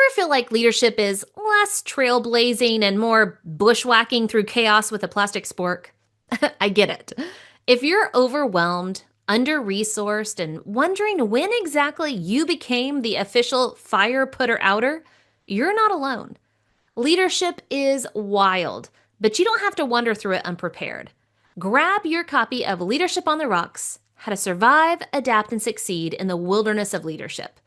feel like leadership is less trailblazing and more bushwhacking through chaos with a plastic spork? I get it. If you're overwhelmed, under resourced, and wondering when exactly you became the official fire putter outer, you're not alone. Leadership is wild, but you don't have to wander through it unprepared. Grab your copy of Leadership on the Rocks: How to Survive, Adapt, and Succeed in the Wilderness of Leadership.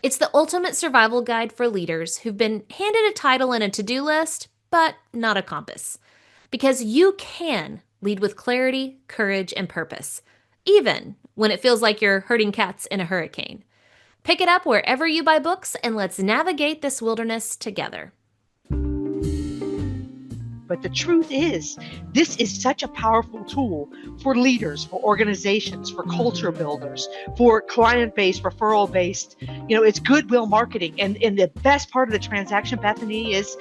It's the ultimate survival guide for leaders who've been handed a title and a to do list, but not a compass. Because you can lead with clarity, courage, and purpose, even when it feels like you're herding cats in a hurricane. Pick it up wherever you buy books, and let's navigate this wilderness together. But the truth is, this is such a powerful tool for leaders, for organizations, for culture builders, for client-based, referral-based. It's goodwill marketing. And the best part of the transaction, Bethany, is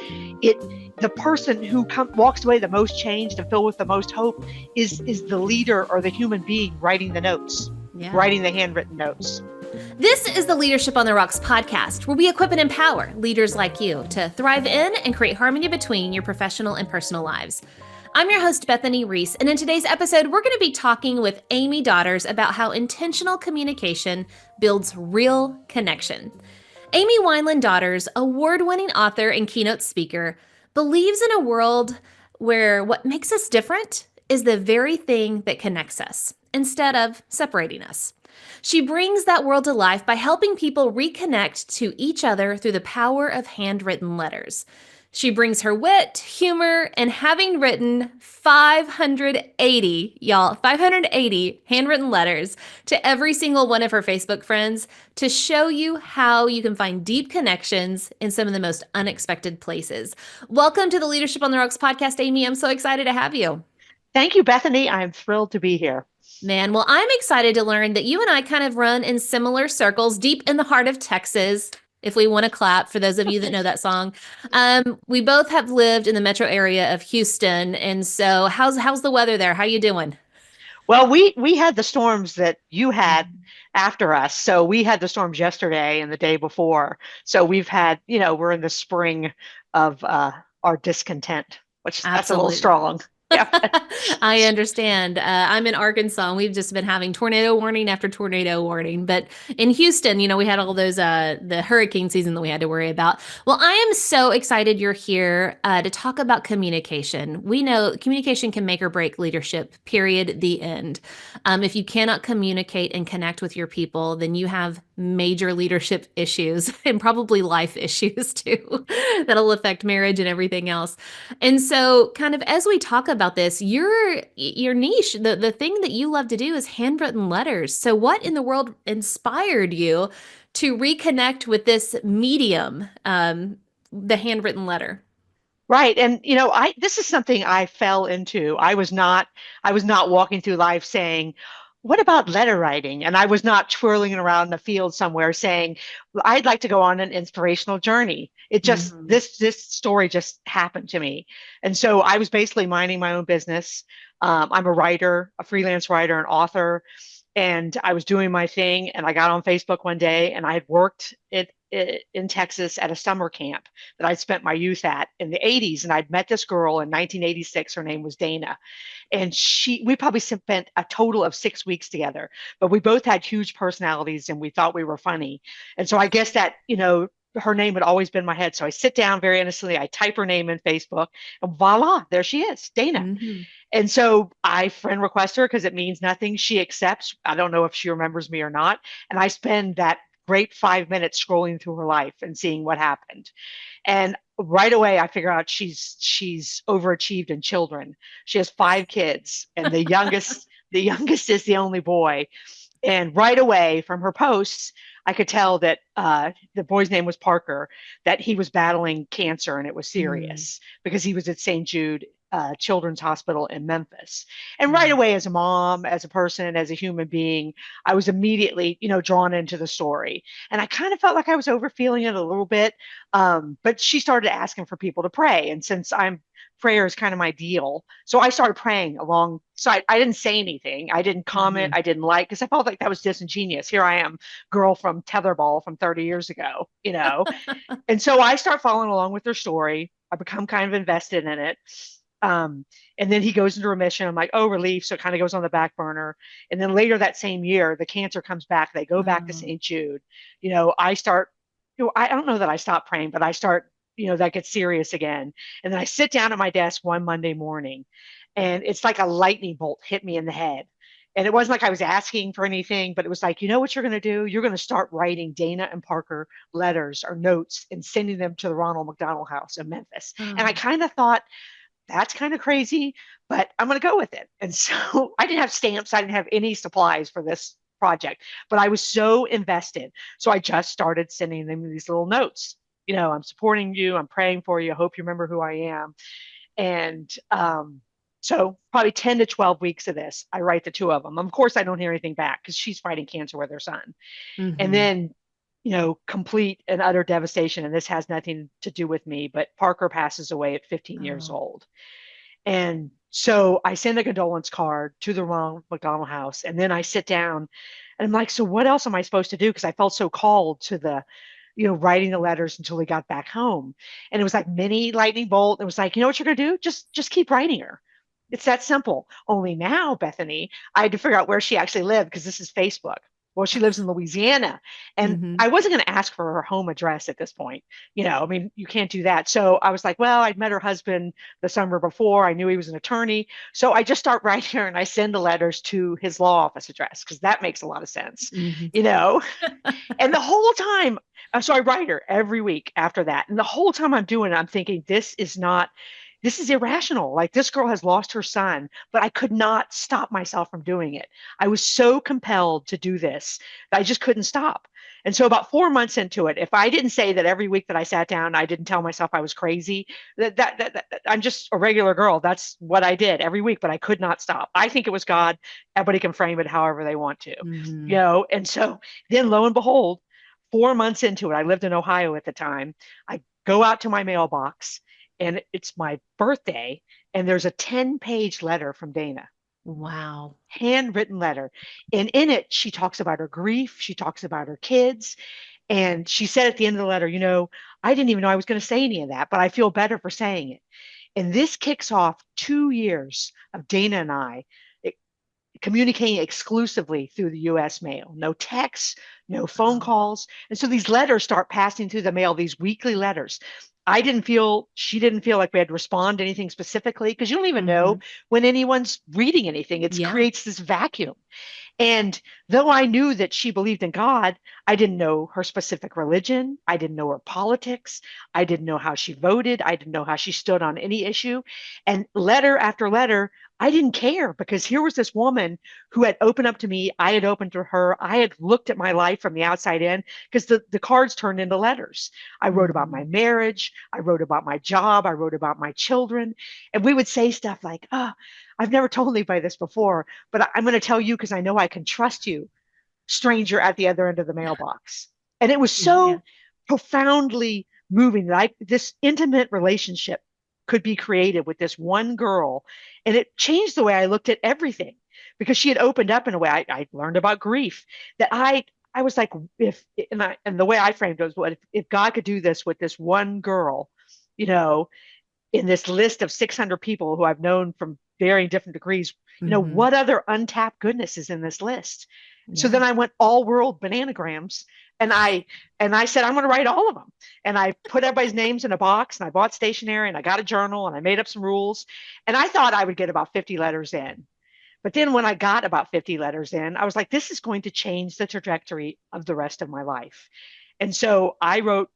the person who walks away the most changed and filled with the most hope is the leader or the human being writing the notes, writing the handwritten notes. This is the Leadership on the Rocks podcast, where we equip and empower leaders like you to thrive in and create harmony between your professional and personal lives. I'm your host, Bethany Rees, and in today's episode, we're going to be talking with Amy Daughters about how intentional communication builds real connection. Amy Wineland Daughters, award-winning author and keynote speaker, believes in a world where what makes us different is the very thing that connects us, instead of separating us. She brings that world to life by helping people reconnect to each other through the power of handwritten letters. She brings her wit, humor, and having written 580 handwritten letters to every single one of her Facebook friends to show you how you can find deep connections in some of the most unexpected places. Welcome to the Leadership on the Rocks podcast, Amy. I'm so excited to have you. Thank you, Bethany. I'm thrilled to be here. Man, well, I'm excited to learn that you and I kind of run in similar circles deep in the heart of Texas. If we want to clap, for those of you that know that song. We both have lived in the metro area of Houston. And so how's the weather there? How you doing? Well, we had the storms that you had after us. So we had the storms yesterday and the day before. So we've had, we're in the spring of our discontent, which that's a little Absolutely. strong. Yeah. I understand. I'm in Arkansas, and we've just been having tornado warning after tornado warning. But in Houston, we had all those the hurricane season that we had to worry about. Well, I am so excited you're here to talk about communication. We know communication can make or break leadership, period, the end. If you cannot communicate and connect with your people, then you have major leadership issues and probably life issues too that'll affect marriage and everything else. And so kind of as we talk about this, your niche, the thing that you love to do is handwritten letters. So what in the world inspired you to reconnect with this medium, the handwritten letter? Right. And this is something I fell into. I was not walking through life saying, what about letter writing? And I was not twirling around the field somewhere saying, well, I'd like to go on an inspirational journey. It just this story just happened to me. And so I was basically minding my own business. I'm a writer, a freelance writer, an author, and I was doing my thing. And I got on Facebook one day, and I had worked in Texas at a summer camp that I'd spent my youth at in the 80s. And I'd met this girl in 1986. Her name was Dana. And we probably spent a total of 6 weeks together, but we both had huge personalities and we thought we were funny. And so I guess that, her name had always been in my head. So I sit down very innocently, I type her name in Facebook, and voila, there she is, Dana. Mm-hmm. And so I friend request her because it means nothing. She accepts. I don't know if she remembers me or not. And I spend that great 5 minutes scrolling through her life and seeing what happened. And right away, I figure out she's overachieved in children. She has 5 kids, and the youngest is the only boy. And right away from her posts, I could tell that the boy's name was Parker, that he was battling cancer and it was serious because he was at St. Jude Children's Hospital in Memphis. And right Mm. away, as a mom, as a person, as a human being, I was immediately, drawn into the story. And I kind of felt like I was overfeeling it a little bit. But she started asking for people to pray. And since prayer is kind of my deal. So I started praying along. So I didn't say anything. I didn't comment. Mhm. I didn't like, because I felt like that was disingenuous. Here I am, girl from Tetherball from 30 years ago. And so I start following along with their story. I become kind of invested in it. Um, and then he goes into remission. I'm like, oh, relief. So it kind of goes on the back burner. And then later that same year, the cancer comes back. They go back to Oh. St. Jude. I start, I don't know that I stop praying, but I start, that gets serious again. And then I sit down at my desk one Monday morning, and it's like a lightning bolt hit me in the head. And it wasn't like I was asking for anything, but it was like, you know what you're going to do? You're going to start writing Dana and Parker letters or notes and sending them to the Ronald McDonald House in Memphis. And I Oh. kind of thought, that's kind of crazy, but I'm going to go with it. And so I didn't have stamps. I didn't have any supplies for this project, but I was so invested. So I just started sending them these little notes. I'm supporting you. I'm praying for you. I hope you remember who I am. And so probably 10 to 12 weeks of this, I write the two of them. Of course, I don't hear anything back because she's fighting cancer with her son. And Mhm. then, complete and utter devastation. And this has nothing to do with me, but Parker passes away at 15 years Oh. old. And so I send a condolence card to the Ronald McDonald House. And then I sit down and I'm like, so what else am I supposed to do? Because I felt so called to writing the letters until we got back home. And it was like mini lightning bolt. It was like, you know what you're gonna do? Just keep writing her. It's that simple. Only now, Bethany, I had to figure out where she actually lived because this is Facebook. Well, she lives in Louisiana. And Mhm. I wasn't going to ask for her home address at this point. I mean, you can't do that. So I was like, well, I'd met her husband the summer before. I knew he was an attorney. So I just start writing her and I send the letters to his law office address because that makes a lot of sense, Mhm. you know? And the whole time, so I write her every week after that. And the whole time I'm doing it, I'm thinking, this is irrational. Like this girl has lost her son, but I could not stop myself from doing it. I was so compelled to do this that I just couldn't stop. And so about 4 months into it, if I didn't say that every week that I sat down, I didn't tell myself I was crazy, that I'm just a regular girl. That's what I did every week, but I could not stop. I think it was God. Everybody can frame it however they want to, Mhm. and so then lo and behold, 4 months into it, I lived in Ohio at the time. I go out to my mailbox and it's my birthday, and there's a 10-page letter from Dana, Wow. handwritten letter. And in it, she talks about her grief, she talks about her kids. And she said at the end of the letter, I didn't even know I was going to say any of that, but I feel better for saying it. And this kicks off 2 years of Dana and I communicating exclusively through the US mail. No texts, no phone Oh. calls. And so these letters start passing through the mail, these weekly letters. She didn't feel like we had to respond to anything specifically because you don't even know Mhm. when anyone's reading anything. It Yeah. creates this vacuum. And though I knew that she believed in God, I didn't know her specific religion. I didn't know her politics. I didn't know how she voted. I didn't know how she stood on any issue. And letter after letter, I didn't care because here was this woman who had opened up to me. I had opened to her. I had looked at my life from the outside in because the cards turned into letters. I wrote about my Mhm. marriage. I wrote about my job. I wrote about my children. And we would say stuff like, I've never told anybody this before, but I'm going to tell you because I know I can trust you, stranger at the other end of the mailbox. And it was Yeah. so profoundly moving that this intimate relationship could be created with this one girl. And it changed the way I looked at everything because she had opened up in a way I learned about grief that I was like, if, and the way I framed it was, what if God could do this with this one girl, you know, in this list of 600 people who I've known from varying different degrees, Mhm. what other untapped goodness is in this list? So Yeah. then I went all world bananagrams and I said, I'm going to write all of them. And I put everybody's names in a box and I bought stationery and I got a journal and I made up some rules. And I thought I would get about 50 letters in. But then when I got about 50 letters in, I was like, this is going to change the trajectory of the rest of my life. And so I wrote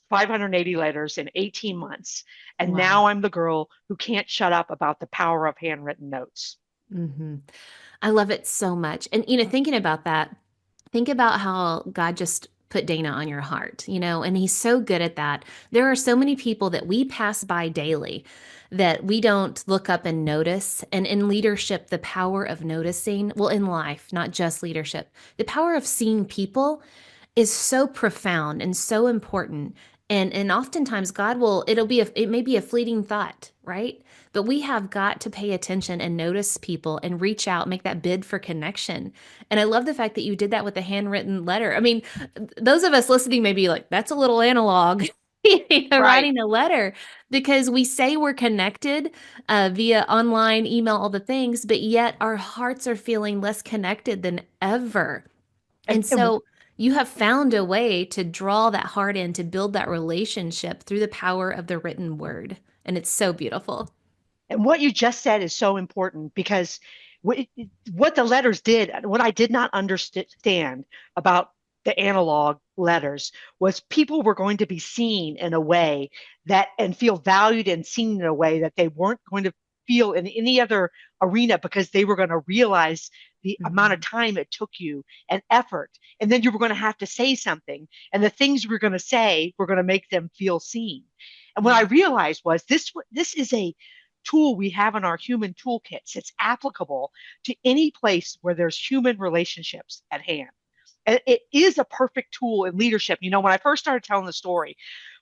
580 letters in 18 months. And Wow. now I'm the girl who can't shut up about the power of handwritten notes. Mhm. I love it so much. And thinking about that, think about how God just put Dana on your heart, and he's so good at that. There are so many people that we pass by daily that we don't look up and notice. And in leadership, the power of noticing, well, in life, not just leadership, the power of seeing people is so profound and so important. And oftentimes God will, it may be a fleeting thought, right? But we have got to pay attention and notice people and reach out, make that bid for connection. And I love the fact that you did that with a handwritten letter. I mean, those of us listening may be like, that's a little analog. Right. Writing a letter, because we say we're connected via online, email, all the things, but yet our hearts are feeling less connected than ever. And, And and so you have found a way to draw that heart in, to build that relationship through the power of the written word. And it's so beautiful. And what you just said is so important because what, what the letters did, what I did not understand about the analog letters was people were going to be seen in a way that and feel valued and seen in a way that they weren't going to feel in any other arena because they were going to realize the amount of Mhm. time it took you and effort. And then you were going to have to say something. And the things you were going to say were going to make them feel seen. And what I Yeah. realized was this is a tool we have in our human toolkits. It's applicable to any place where there's human relationships at hand. And it is a perfect tool in leadership. When I first started telling the story,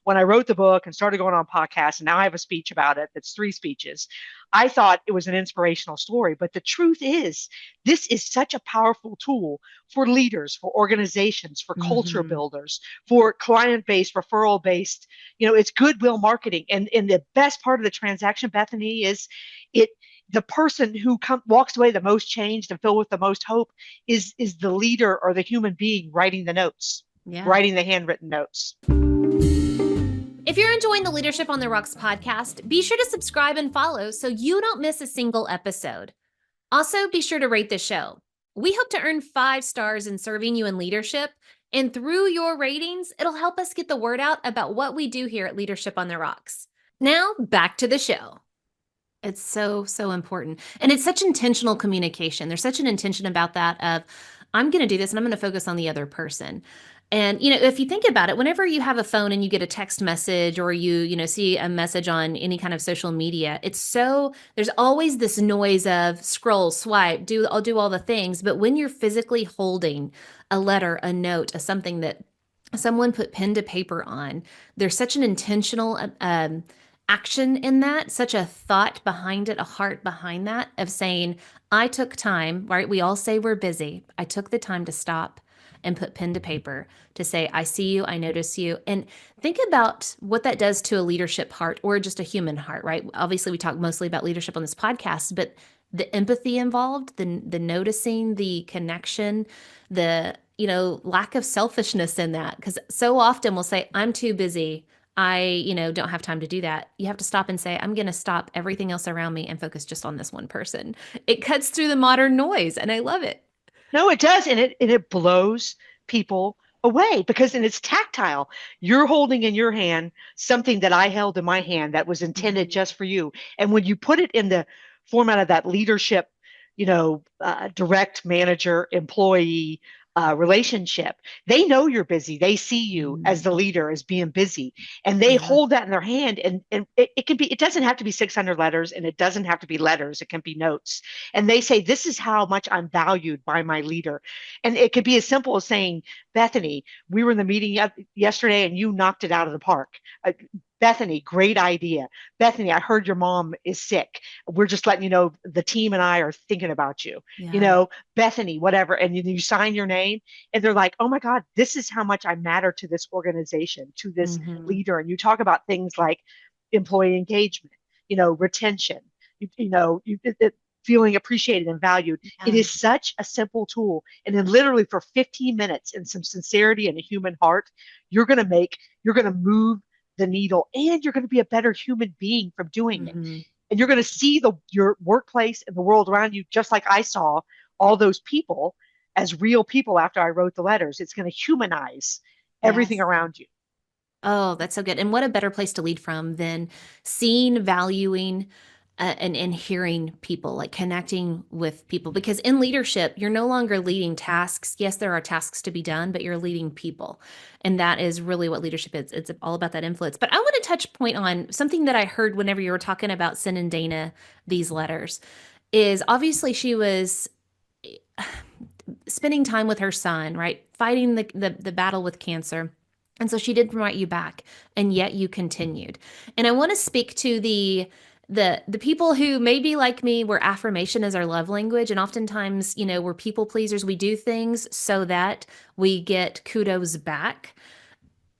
when I wrote the book and started going on podcasts, and now I have a speech about it that's 3 speeches, I thought it was an inspirational story. But the truth is, this is such a powerful tool for leaders, for organizations, for culture Hmm. builders, for client based, referral based. It's goodwill marketing. And the best part of the transaction, Bethany, is it the person who walks away the most changed and filled with the most hope is the leader or the human being writing the notes, Yeah. writing the handwritten notes. If you're enjoying the Leadership on the Rocks podcast, be sure to subscribe and follow so you don't miss a single episode. Also, be sure to rate the show. We hope to earn 5 stars in serving you in leadership, and through your ratings, it'll help us get the word out about what we do here at Leadership on the Rocks. Now, back to the show. It's so, so important. And it's such intentional communication. There's such an intention about that of, I'm going to do this and I'm going to focus on the other person. And, if you think about it, whenever you have a phone and you get a text message or you see a message on any kind of social media, there's always this noise of scroll, swipe, I'll do all the things. But when you're physically holding a letter, a note, something that someone put pen to paper on, there's such an intentional, action in that, such a thought behind it, a heart behind that of saying, I took time, right? We all say we're busy. I took the time to stop and put pen to paper to say, I see you, I notice you. And think about what that does to a leadership heart or just a human heart, right? Obviously, we talk mostly about leadership on this podcast, but the empathy involved, the noticing, the connection, the lack of selfishness in that. Because so often we'll say, I'm too busy. I don't have time to do that. You have to stop and say, I'm going to stop everything else around me and focus just on this one person. It cuts through the modern noise, and I love it. No, it does, and it blows people away because and it's tactile. You're holding in your hand something that I held in my hand that was intended Mhm. just for you. And when you put it in the format of that leadership, direct manager employee relationship, they know you're busy. They see you as Mhm. the leader as being busy, and they Yeah. hold that in their hand. And it can be. It doesn't have to be 600 letters, and it doesn't have to be letters. It can be notes, and they say, this is how much I'm valued by my leader. And it could be as simple as saying, Bethany, we were in the meeting yesterday and you knocked it out of the park. Bethany, great idea. Bethany, I heard your mom is sick. We're just letting you know the team and I are thinking about you. You Yeah. know, Bethany, whatever. And you sign your name and they're like, oh my God, this is how much I matter to this organization, to this Mhm. leader. And you talk about things like employee engagement, retention, feeling appreciated and valued. It Yeah. is such a simple tool. And then literally for 15 minutes and some sincerity and a human heart, you're going to move the needle and you're going to be a better human being from doing it. Mhm. And you're going to see your workplace and the world around you, just like I saw all those people as real people after I wrote the letters. It's going to humanize everything Yes. around you. Oh, that's so good. And what a better place to lead from than seeing, valuing, and hearing people, like connecting with people. Because in leadership, you're no longer leading tasks. Yes, there are tasks to be done, but you're leading people. And that is really what leadership is. It's all about that influence. But I want to touch point on something that I heard whenever you were talking about sending Dana these letters is obviously she was spending time with her son, right? Fighting the battle with cancer. And so she did write you back, and yet you continued. And I want to speak to the people who maybe like me where affirmation is our love language, and oftentimes, we're people pleasers. We do things so that we get kudos back,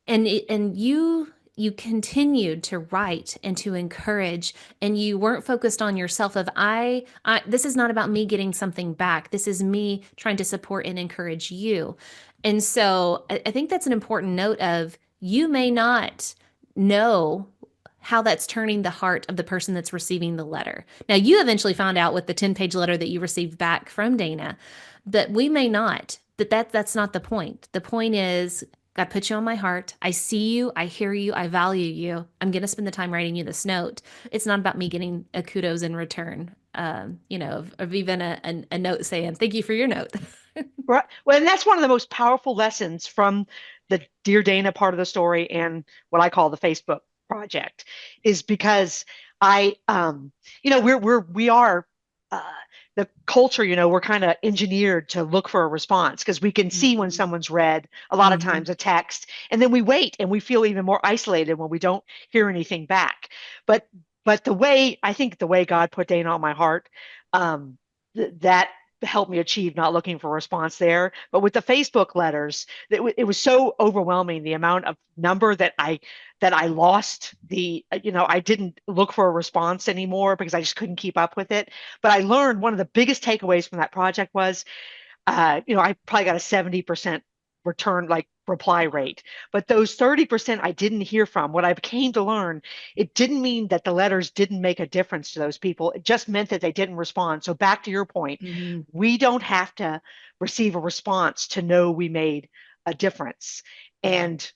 and you continued to write and to encourage, and you weren't focused on yourself of I this is not about me getting something back, this is me trying to support and encourage you. And so I think that's an important note of you may not know how that's turning the heart of the person that's receiving the letter. Now, you eventually found out with the 10-page letter that you received back from Dana, but we may not. That's not the point. The point is God put you on my heart. I see you. I hear you. I value you. I'm going to spend the time writing you this note. It's not about me getting a kudos in return, of even a note saying, thank you for your note. Right. Well, and that's one of the most powerful lessons from the Dear Dana part of the story and what I call the Facebook project is because we are uh, the culture, we're kind of engineered to look for a response because we can see when Mhm. someone's read a lot of Mhm. times a text, and then we wait and we feel even more isolated when we don't hear anything back. But the way God put Dana on my heart, that helped me achieve not looking for a response there. But with the Facebook letters, it was so overwhelming the amount of number that I lost I didn't look for a response anymore because I just couldn't keep up with it. But I learned one of the biggest takeaways from that project was I probably got a 70% return, like reply rate. But those 30% I didn't hear from, what I came to learn, it didn't mean that the letters didn't make a difference to those people. It just meant that they didn't respond. So back to your point, Mhm. we don't have to receive a response to know we made a difference. Yeah. And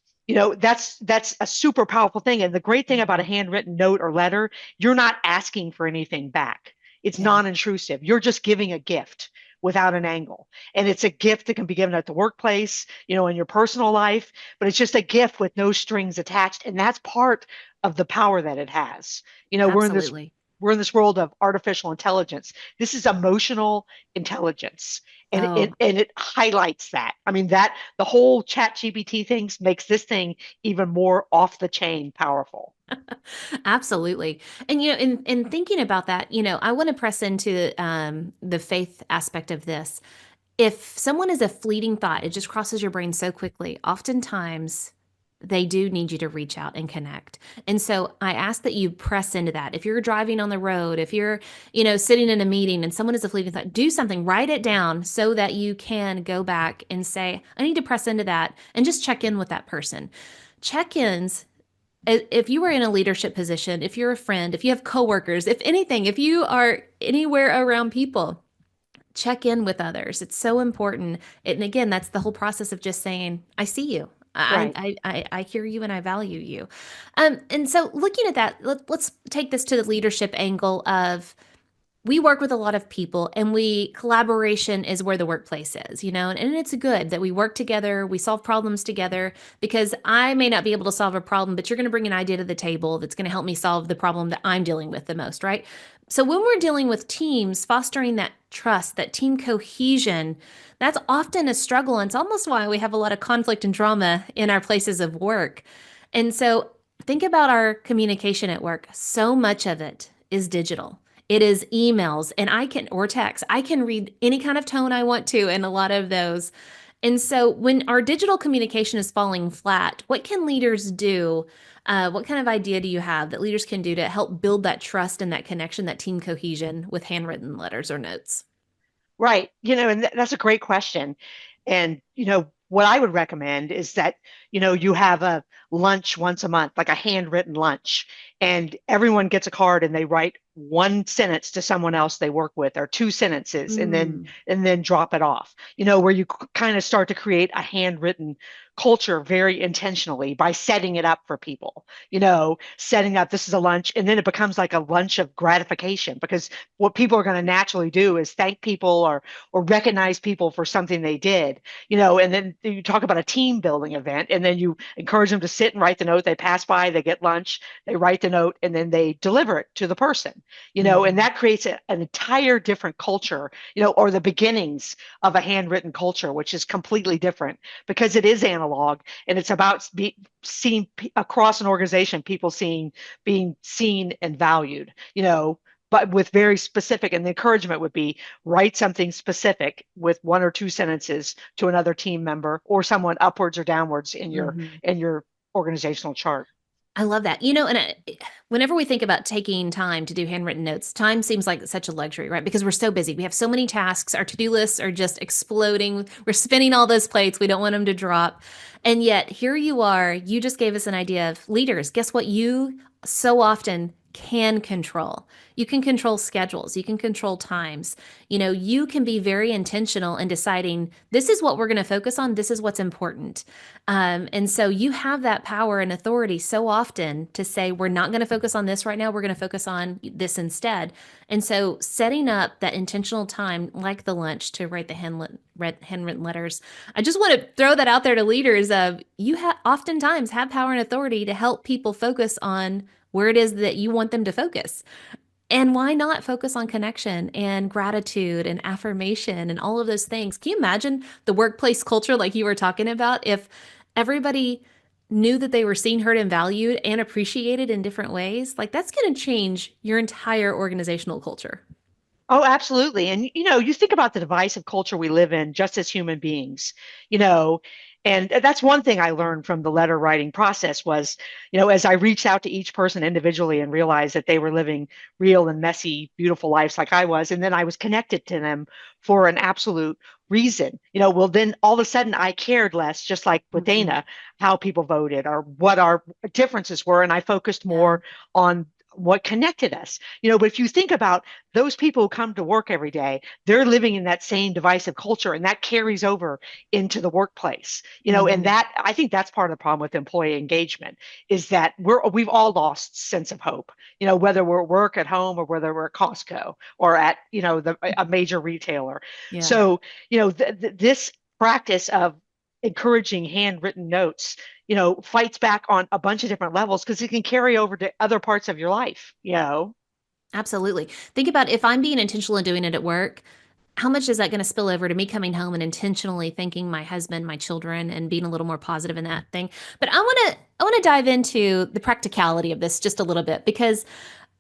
that's a super powerful thing. And the great thing about a Mhm. handwritten note or letter, you're not asking for anything back. It's Yeah. non-intrusive. You're just giving a gift without an angle. And it's a gift that can be given at the workplace, in your personal life, but it's just a gift with no strings attached. And that's part of the power that it has. You know, we're in this Absolutely. we're in this world of artificial intelligence. This is emotional intelligence. And Oh, it highlights that. I mean, that the whole chat GPT things makes this thing even more off the chain powerful. absolutely. And in thinking about that, I want to press into the faith aspect of this. If someone is a fleeting thought, it just crosses your brain so quickly. Oftentimes, they do need you to reach out and connect. And so I ask that you press into that. If you're driving on the road, if you're, sitting in a meeting and someone is a fleeting thought, do something, write it down so that you can go back and say, I need to press into that and just check in with that person. Check ins, if you are in a leadership position, if you're a friend, if you have coworkers, if anything, if you are anywhere around people, check in with others. It's so important. And again, that's the whole process of just saying, I see you. I Right. I hear you and I value you. And so looking at that, let's take this to the leadership angle of we work with a lot of people, and we collaboration is where the workplace is, and it's good that we work together, we solve problems together, because I may not be able to solve a problem, but you're going to bring an idea to the table that's going to help me solve the problem that I'm dealing with the most, right? So when we're dealing with teams, fostering that trust, that team cohesion, that's often a struggle, and it's almost why we have a lot of conflict and drama in our places of work. And so think about our communication at work. So much of it is digital. It is emails, and or text. I can read any kind of tone I want to in a lot of those. And so when our digital communication is falling flat, what can leaders do? What kind of idea do you have that leaders can do to help build that trust and that connection, that team cohesion with handwritten letters or notes? Right. And that's a great question. And, what I would recommend is that, you have a lunch once a month, like a handwritten lunch, and everyone gets a card and they write one sentence to someone else they work with or two sentences and then Mm, and then drop it off, where you kind of start to create a handwritten culture very intentionally by setting it up for people, setting up this is a lunch, and then it becomes like a lunch of gratification because what people are going to naturally do is thank people or recognize people for something they did, and then you talk about a team building event, and then you encourage them to sit and write the note. They pass by, they get lunch, they write the note, and then they deliver it to the person, and Hmm. that creates an entire different culture, or the beginnings of a handwritten culture, which is completely different because it is analog and it's about seeing across an organization, people being seen and valued, but with very specific, and the encouragement would be write something specific with one or two sentences to another team member or someone upwards or downwards Hmm. in your organizational chart. I love that. Whenever we think about taking time to do handwritten notes, time seems like such a luxury, right? Because we're so busy. We have so many tasks. Our to-do lists are just exploding. We're spinning all those plates. We don't want them to drop. And yet, here you are. You just gave us an idea of leaders. Guess what? You so often can control. You can control schedules. You can control times. You can be very intentional in deciding this is what we're going to focus on. This is what's important. And so you have that power and authority so often to say, we're not going to focus on this right now. We're going to focus on this instead. And so setting up that intentional time, like the lunch, to write the handwritten letters, I just want to throw that out there to leaders of oftentimes have power and authority to help people focus on where it is that you want them to focus. And why not focus on connection and gratitude and affirmation and all of those things? Can you imagine the workplace culture like you were talking about if everybody knew that they were seen, heard, and valued and appreciated in different ways? Like that's going to change your entire organizational culture. Oh, absolutely. And you think about the divisive culture we live in just as human beings, you know, and that's one thing I learned from the letter writing process was, as I reached out to each person individually and realized that they were living real and messy, beautiful lives like I was, and then I was connected to them for an absolute reason. Well, then all of a sudden I cared less, just like with Mhm. Dana, how people voted or what our differences were, and I focused Yeah. more on what connected us. But if you think about those people who come to work every day, they're living in that same divisive culture, and that carries over into the workplace. And Hmm. that I think that's part of the problem with employee engagement is that we've all lost sense of hope. Whether we're at work, at home, or whether we're at Costco or at a major retailer. Yeah. So this practice of encouraging handwritten notes fights back on a bunch of different levels because it can carry over to other parts of your life. Absolutely. Think about if I'm being intentional in doing it at work, how much is that going to spill over to me coming home and intentionally thanking my husband, my children, and being a little more positive in that thing? But I want to dive into the practicality of this just a little bit because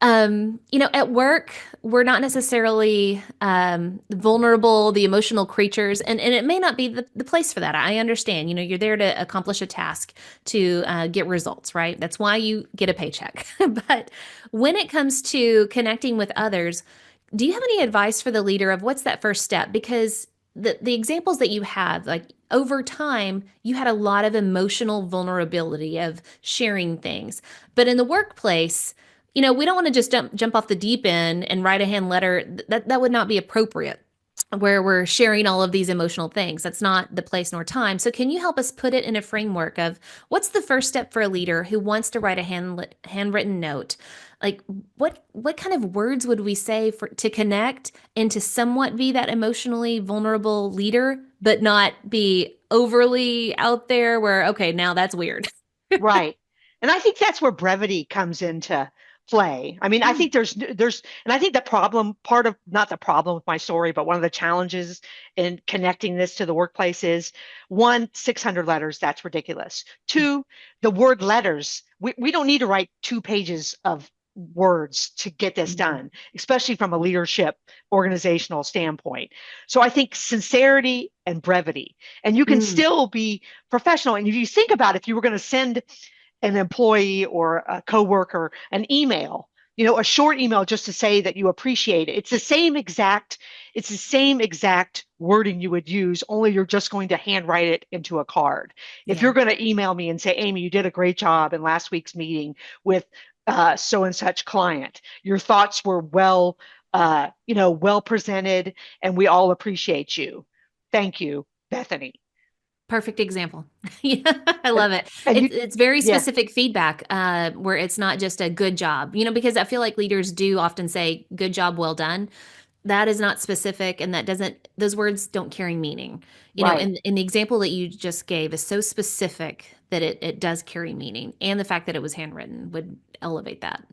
at work, we're not necessarily vulnerable, the emotional creatures, and it may not be the place for that. I understand. You're there to accomplish a task to get results, right? That's why you get a paycheck. But when it comes to connecting with others, do you have any advice for the leader of what's that first step? Because the examples that you have, like over time, you had a lot of emotional vulnerability of sharing things. But in the workplace, we don't want to just jump off the deep end and write a hand letter. That would not be appropriate where we're sharing all of these emotional things. That's not the place nor time. So can you help us put it in a framework of what's the first step for a leader who wants to write a handwritten note? Like what kind of words would we say for to connect and to somewhat be that emotionally vulnerable leader, but not be overly out there where okay, now that's weird. Right. And I think that's where brevity comes into play. I mean, I think and I think the problem, part of, not the problem with my story, but one of the challenges in connecting this to the workplace is one, 600 letters, that's ridiculous. Two, the word letters, we don't need to write 2 pages of words to get this Mhm. done, especially from a leadership organizational standpoint. So I think sincerity and brevity, and you can Mm, still be professional. And if you think about if you were going to send an employee or a coworker an email, a short email just to say that you appreciate it. It's the same exact wording you would use, only you're just going to handwrite it into a card. If yeah. you're going to email me and say, Amy, you did a great job in last week's meeting with so and such client. Your thoughts were well presented, and we all appreciate you. Thank you, Bethany. Perfect example. Yeah, I And love it. and you, It's very yeah, specific feedback, where it's not just a good job, because I feel like leaders do often say, good job, well done. That is not specific, and that doesn't, those words don't carry meaning. right. And the example that you just gave is so specific that it does carry meaning. And the fact that it was handwritten would elevate that.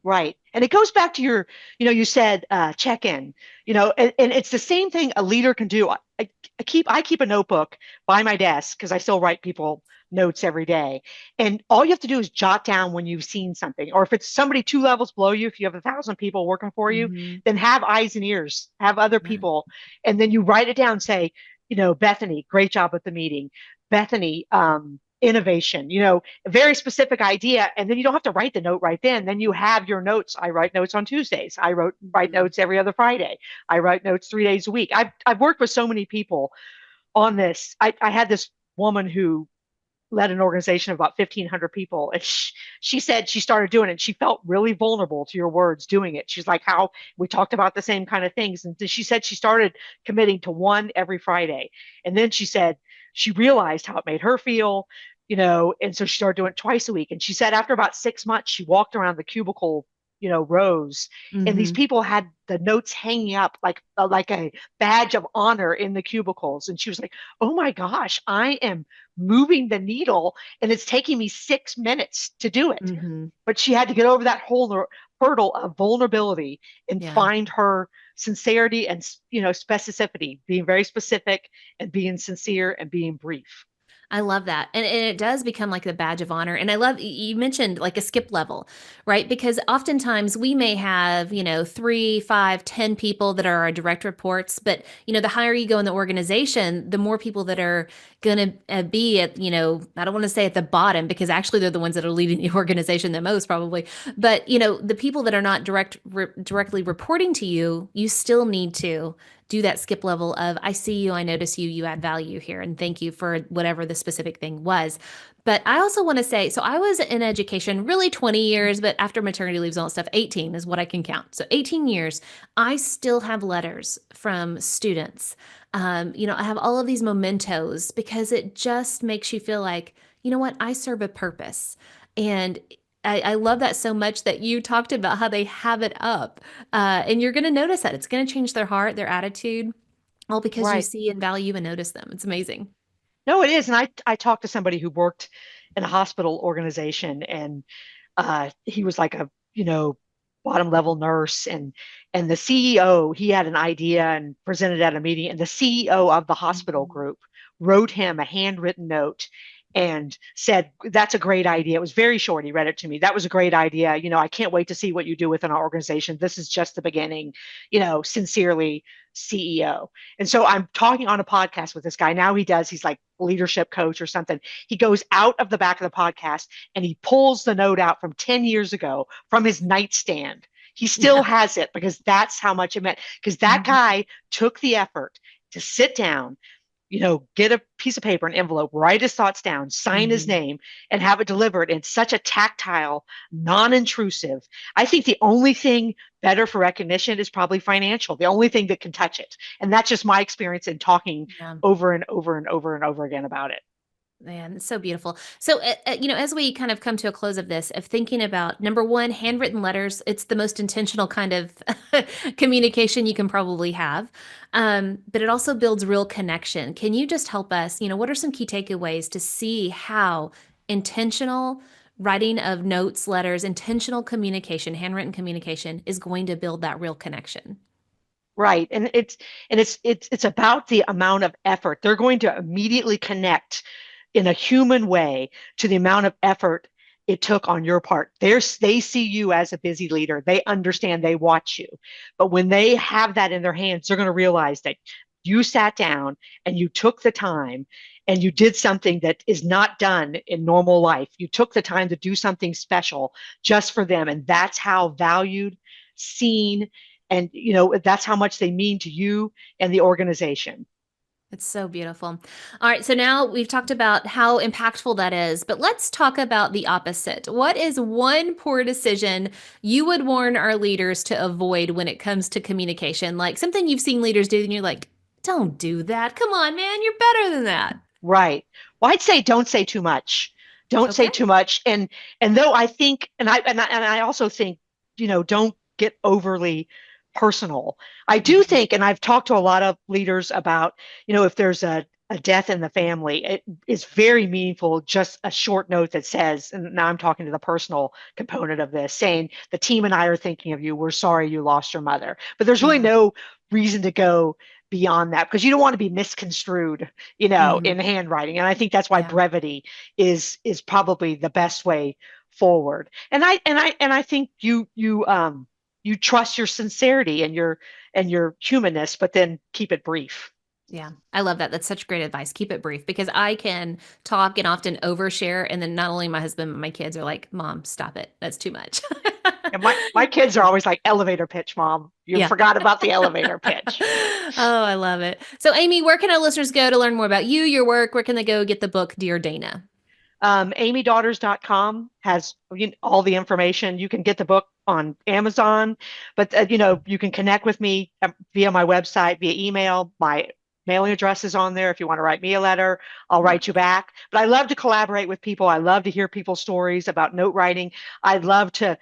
Right. And it goes back to your, you said check in, and it's the same thing a leader can do. I keep a notebook by my desk because I still write people notes every day. And all you have to do is jot down when you've seen something. Or if it's somebody 2 levels below you, if you have 1,000 people working for you, Hmm. then have eyes and ears, have other Yeah. people. And then you write it down, say, Bethany, great job at the meeting. Bethany, innovation, a very specific idea, and then you don't have to write the note right then you have your notes. I write notes on Tuesdays. I write Mhm. notes every other Friday. I write notes 3 days a week. I've worked with so many people on this. I had this woman who led an organization of about 1,500 people, and she said she started doing it and she felt really vulnerable to your words doing it. She's like, how we talked about the same kind of things, and she said she started committing to one every Friday, and then she said she realized how it made her feel, and so she started doing it twice a week. And she said after about 6 months she walked around the cubicle, rows, and these Hmm. people had the notes hanging up like a badge of honor in the cubicles, and she was like, oh my gosh, I am moving the needle, and it's taking me 6 minutes to do it. Hmm. But she had to get over that whole hurdle of vulnerability and Yeah. find her sincerity and specificity, being very specific and being sincere and being brief. I love that. And it does become like the badge of honor. And I love you mentioned like a skip level, right? Because oftentimes we may have, 3, 5, 10 people that are our direct reports. But, the higher you go in the organization, the more people that are going to be at, I don't want to say at the bottom because actually they're the ones that are leading the organization the most probably. But, the people that are not directly reporting to you, you still need to do that skip level of I see you, I notice you, you add value here, and thank you for whatever the specific thing was. But I also want to say, so I was in education really 20 years, but after maternity leaves and all that stuff, 18 is what I can count. So 18 years, I still have letters from students. I have all of these mementos because it just makes you feel like, you know what, I serve a purpose. And I love that so much that you talked about how they have it up. And you're going to notice that. It's going to change their heart, their attitude, all because you Right. see and value and notice them. It's amazing. No, it is. And I talked to somebody who worked in a hospital organization, and he was like a, bottom level nurse, and the CEO, he had an idea and presented at a meeting, and the CEO of the hospital Mhm. group wrote him a handwritten note and said, that's a great idea. It was very short. He read it to me. That was a great idea. I can't wait to see what you do within our organization. This is just the beginning, sincerely, CEO. And so I'm talking on a podcast with this guy. Now he's like leadership coach or something. He goes out of the back of the podcast and he pulls the note out from 10 years ago from his nightstand. He still Yeah. has it because that's how much it meant. Because that Mhm. guy took the effort to sit down, get a piece of paper, an envelope, write his thoughts down, sign his Mhm. name, and have it delivered in such a tactile, non intrusive. I think the only thing better for recognition is probably financial, the only thing that can touch it. And that's just my experience in talking Yeah. over and over and over and over again about it. Man, it's so beautiful. So, as we kind of come to a close of this, of thinking about number one, handwritten letters, it's the most intentional kind of communication you can probably have. But it also builds real connection. Can you just help us? What are some key takeaways to see how intentional writing of notes, letters, intentional communication, handwritten communication is going to build that real connection? Right. And it's about the amount of effort. They're going to immediately connect in a human way to the amount of effort it took on your part. They see you as a busy leader. They understand, they watch you. But when they have that in their hands, they're going to realize that you sat down and you took the time and you did something that is not done in normal life. You took the time to do something special just for them. And that's how valued, seen, and that's how much they mean to you and the organization. It's so beautiful. All right, so now we've talked about how impactful that is, but let's talk about the opposite. What is one poor decision you would warn our leaders to avoid when it comes to communication? Like something you've seen leaders do and you're like, don't do that. Come on, man, you're better than that. Right. Well, I'd say don't say too much. Don't say Okay. too much. And though I think, and I also think, don't get overly personal. I do Mhm. think, and I've talked to a lot of leaders about, if there's a death in the family, it is very meaningful. Just a short note that says, and now I'm talking to the personal component of this, saying the team and I are thinking of you. We're sorry you lost your mother. But there's really Yeah. no reason to go beyond that because you don't want to be misconstrued Hmm. in handwriting. And I think that's why Yeah. brevity is probably the best way forward. And I think you trust your sincerity and your humanness, but then keep it brief. Yeah, I love that. That's such great advice. Keep it brief because I can talk and often overshare. And then not only my husband, but my kids are like, Mom, stop it. That's too much. And my kids are always like, elevator pitch, Mom. You Yeah. forgot about the elevator pitch. Oh, I love it. So, Amy, where can our listeners go to learn more about you, your work? Where can they go get the book, Dear Dana? amydaughters.com has all the information. You can get the book on Amazon, but you can connect with me via my website, via email. My mailing address is on there. If you want to write me a letter, I'll write you Wonderful. back. But I love to collaborate with people. I love to hear people's stories about note writing. I'd love to,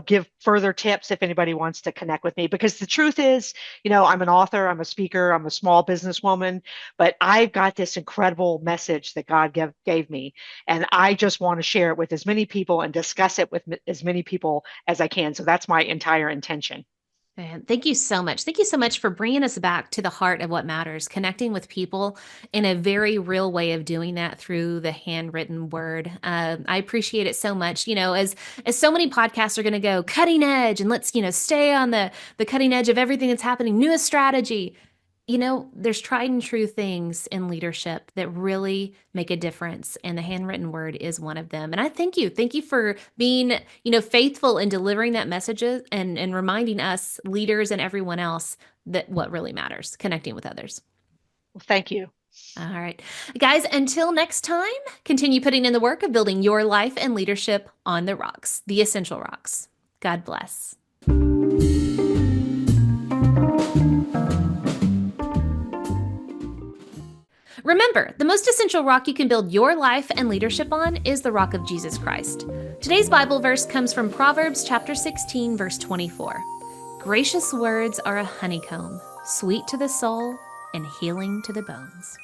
give further tips if anybody wants to connect with me. Because the truth is, I'm an author, I'm a speaker, I'm a small businesswoman, but I've got this incredible message that God gave me, and I just want to share it with as many people and discuss it with as many people as I can. So that's my entire intention. Man, thank you so much. Thank you so much for bringing us back to the heart of what matters, connecting with people in a very real way of doing that through the handwritten word. I appreciate it so much. As so many podcasts are going to go cutting edge, and let's stay on the cutting edge of everything that's happening, newest strategy. There's tried and true things in leadership that really make a difference, and the handwritten word is one of them. And I thank you. Thank you for being, faithful in delivering that message and reminding us leaders and everyone else that what really matters, connecting with others. Well, thank you. All right. Guys, until next time, continue putting in the work of building your life and leadership on the rocks, the essential rocks. God bless. Remember, the most essential rock you can build your life and leadership on is the rock of Jesus Christ. Today's Bible verse comes from Proverbs chapter 16, verse 24. Gracious words are a honeycomb, sweet to the soul and healing to the bones.